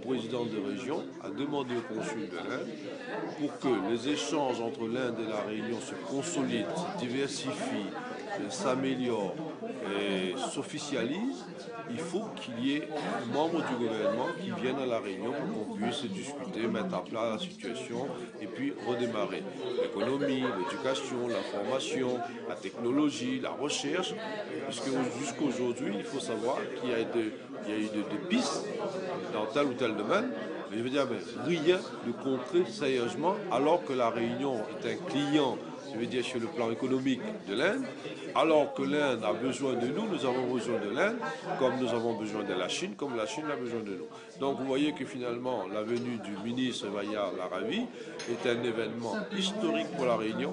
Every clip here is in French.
président de région a demandé au consul de l'Inde pour que les échanges entre l'Inde et la Réunion se consolident, se diversifient, s'améliorent et s'officialisent. Il faut qu'il y ait des membres du gouvernement qui viennent à la Réunion pour qu'on puisse discuter, mettre à plat la situation et puis redémarrer. L'économie, l'éducation, la formation, la technologie, la recherche, puisque jusqu'aujourd'hui, il faut savoir qu'il y a eu des pistes dans tel ou tel domaine, mais je veux dire, mais rien de concret sérieusement, alors que la Réunion est un client, je veux dire, sur le plan économique de l'Inde, alors que l'Inde a besoin de nous, nous avons besoin de l'Inde, comme nous avons besoin de la Chine, comme la Chine a besoin de nous. Donc vous voyez que finalement, la venue du ministre Bayar Laravi est un événement historique pour la Réunion,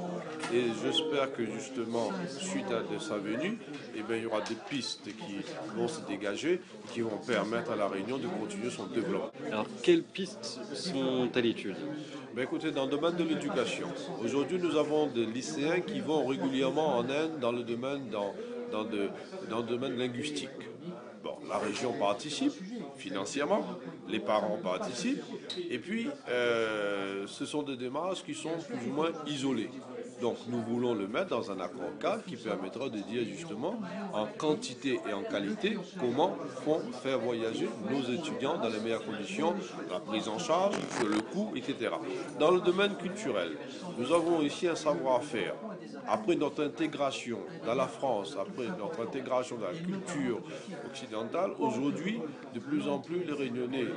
et j'espère que justement, suite à de sa venue, eh bien, il y aura des pistes qui vont se dégager et qui vont permettre à la Réunion de continuer son développement. Alors, quelles pistes sont à l'étude? Ben écoutez, dans le domaine de l'éducation, aujourd'hui nous avons des lycéens qui vont régulièrement en Inde dans le domaine, dans le domaine linguistique. Bon, la région participe financièrement, les parents participent, et puis ce sont des démarches qui sont plus ou moins isolées. Donc nous voulons le mettre dans un accord cadre qui permettra de dire justement en quantité et en qualité comment faire voyager nos étudiants dans les meilleures conditions, la prise en charge, le coût, etc. Dans le domaine culturel, nous avons ici un savoir-faire. Après notre intégration dans la France, après notre intégration dans la culture occidentale, aujourd'hui, de plus en plus, les Réunionnais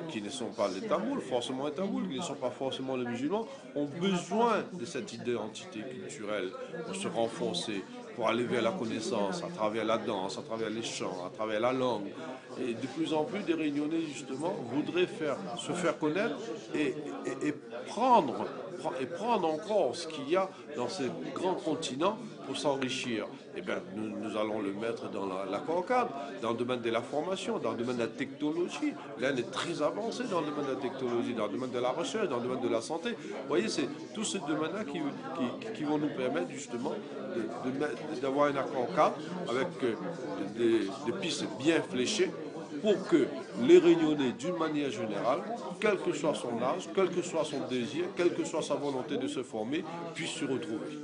qui ne sont pas les Tamouls, forcément les Tamouls, qui ne sont pas forcément les musulmans, ont besoin de cette identité culturelle pour se renforcer, pour aller vers la connaissance à travers la danse, à travers les chants, à travers la langue. Et de plus en plus, des Réunionnais, justement, voudraient se faire connaître et prendre encore ce qu'il y a dans ce grand continent pour s'enrichir. Eh bien, nous allons le mettre dans l'accord cadre, dans le domaine de la formation, dans le domaine de la technologie. L'Inde est très avancée dans le domaine de la technologie, dans le domaine de la recherche, dans le domaine de la santé. Vous voyez, c'est tous ces domaines-là qui vont nous permettre justement d'avoir un accord cadre avec des pistes bien fléchées pour que les Réunionnais, d'une manière générale, quel que soit son âge, quel que soit son désir, quelle que soit sa volonté de se former, puissent se retrouver.